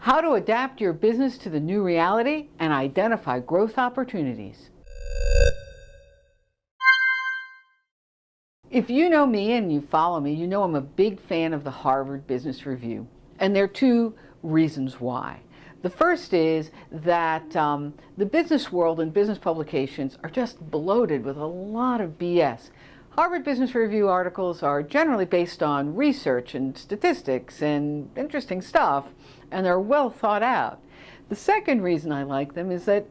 How to adapt your business to the new reality and identify growth opportunities. If you know me and you follow me, you know I'm a big fan of the Harvard Business Review. And there are two reasons why. The first is that the business world and business publications are just bloated with a lot of BS. Harvard Business Review articles are generally based on research and statistics and interesting stuff, and they're well thought out. The second reason I like them is that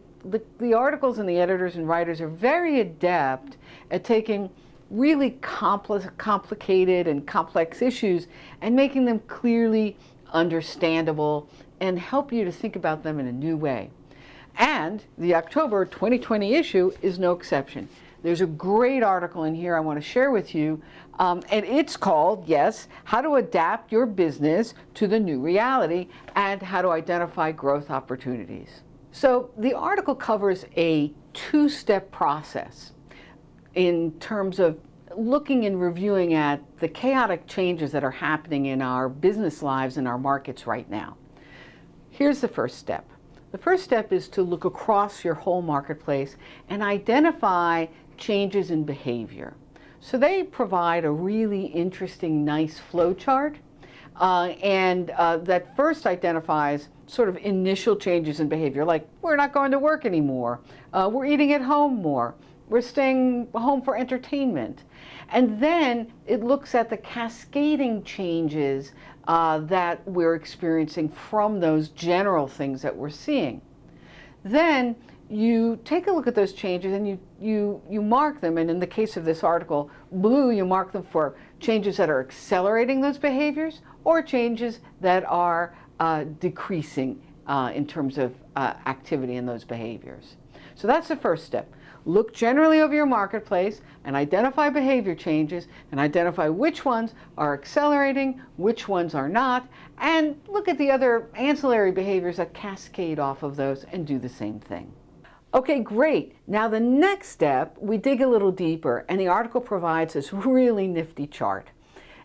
the articles and the editors and writers are very adept at taking really complicated and complex issues and making them clearly understandable and help you to think about them in a new way. And the October 2020 issue is no exception. There's a great article in here I want to share with you, and it's called, yes, How to Adapt Your Business to the New Reality and How to Identify Growth Opportunities. So the article covers a two-step process in terms of looking and reviewing at the chaotic changes that are happening in our business lives and our markets right now. Here's the first step. The first step is to look across your whole marketplace and identify changes in behavior. So they provide a really interesting, nice flow chart, that first identifies sort of initial changes in behavior, like we're not going to work anymore, we're eating at home more, we're staying home for entertainment. And then it looks at the cascading changes that we're experiencing from those general things that we're seeing. Then you take a look at those changes and you mark them, and in the case of this article, blue, you mark them for changes that are accelerating those behaviors or changes that are decreasing in terms of activity in those behaviors. So that's the first step. Look generally over your marketplace and identify behavior changes and identify which ones are accelerating, which ones are not, and look at the other ancillary behaviors that cascade off of those and do the same thing. Okay, great. Now the next step, we dig a little deeper, and the article provides this really nifty chart.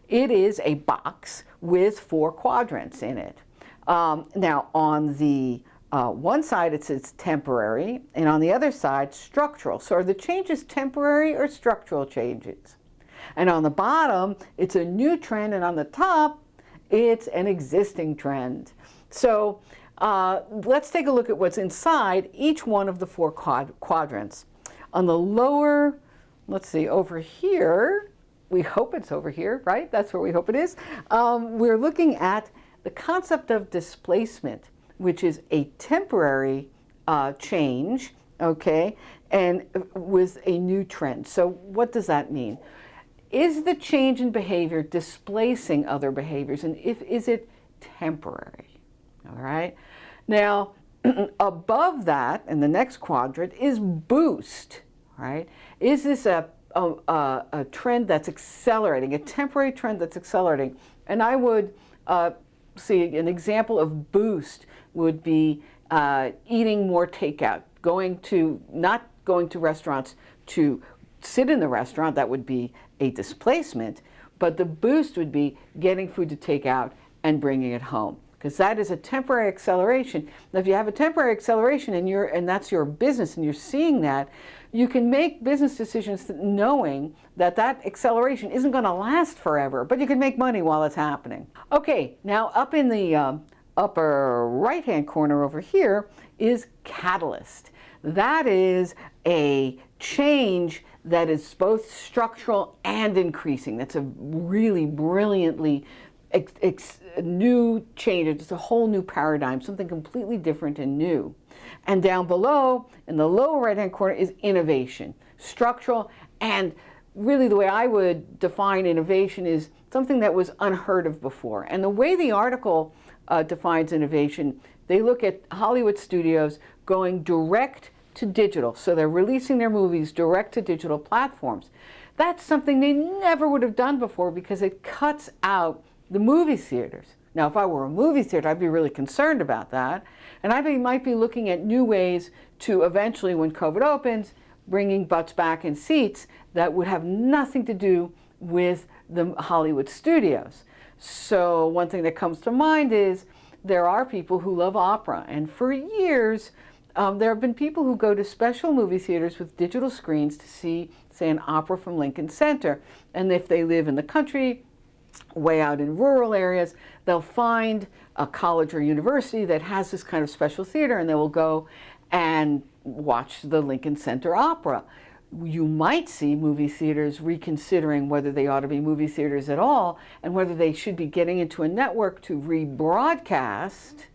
It is a box with 4 quadrants in it. Now on the one side it says temporary, and on the other side structural. So are the changes temporary or structural changes? And on the bottom it's a new trend, and on the top it's an existing trend. So let's take a look at what's inside each one of the 4 quadrants. On the lower, let's see, over here, we hope it's over here, right? That's where we hope it is. We're looking at the concept of displacement, which is a temporary change, okay, and with a new trend. So what does that mean? Is the change in behavior displacing other behaviors, and is it temporary? All right. Now, above that, in the next quadrant, is boost. Right? Is this a trend that's accelerating, a temporary trend that's accelerating? And I would see an example of boost would be eating more takeout, not going to restaurants to sit in the restaurant. That would be a displacement. But the boost would be getting food to take out and bringing it home, because that is a temporary acceleration. Now, if you have a temporary acceleration and that's your business and you're seeing that, you can make business decisions knowing that that acceleration isn't going to last forever, but you can make money while it's happening. Okay, now up in the upper right-hand corner over here is catalyst. That is a change that is both structural and increasing. That's a really brilliantly new change. It's a whole new paradigm, something completely different and new. And down below, in the lower right-hand corner, is innovation, structural, and really the way I would define innovation is something that was unheard of before. And the way the article defines innovation, they look at Hollywood studios going direct to digital. So they're releasing their movies direct to digital platforms. That's something they never would have done before because it cuts out the movie theaters. Now, if I were a movie theater, I'd be really concerned about that. And I might be looking at new ways to eventually, when COVID opens, bringing butts back in seats that would have nothing to do with the Hollywood studios. So one thing that comes to mind is there are people who love opera, and for years there have been people who go to special movie theaters with digital screens to see, say, an opera from Lincoln Center. And if they live in the country, way out in rural areas, they'll find a college or university that has this kind of special theater, and they will go and watch the Lincoln Center opera. You might see movie theaters reconsidering whether they ought to be movie theaters at all, and whether they should be getting into a network to rebroadcast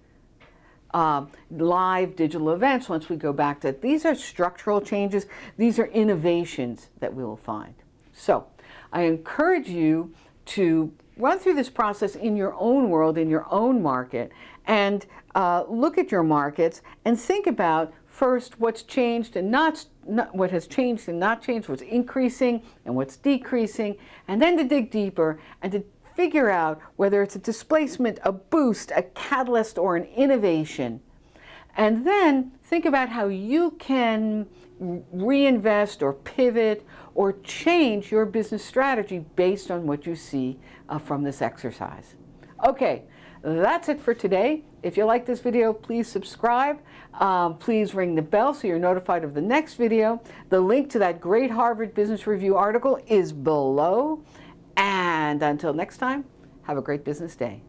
live digital events once we go back to it. These are structural changes. These are innovations that we will find. So I encourage you to run through this process in your own world, in your own market, and look at your markets and think about first what's changed and not what has changed and not changed, what's increasing and what's decreasing, and then to dig deeper and to figure out whether it's a displacement, a boost, a catalyst, or an innovation. And then think about how you can reinvest or pivot or change your business strategy based on what you see from this exercise. Okay, that's it for today. If you like this video, please subscribe. Please ring the bell so you're notified of the next video. The link to that great Harvard Business Review article is below. And until next time, have a great business day.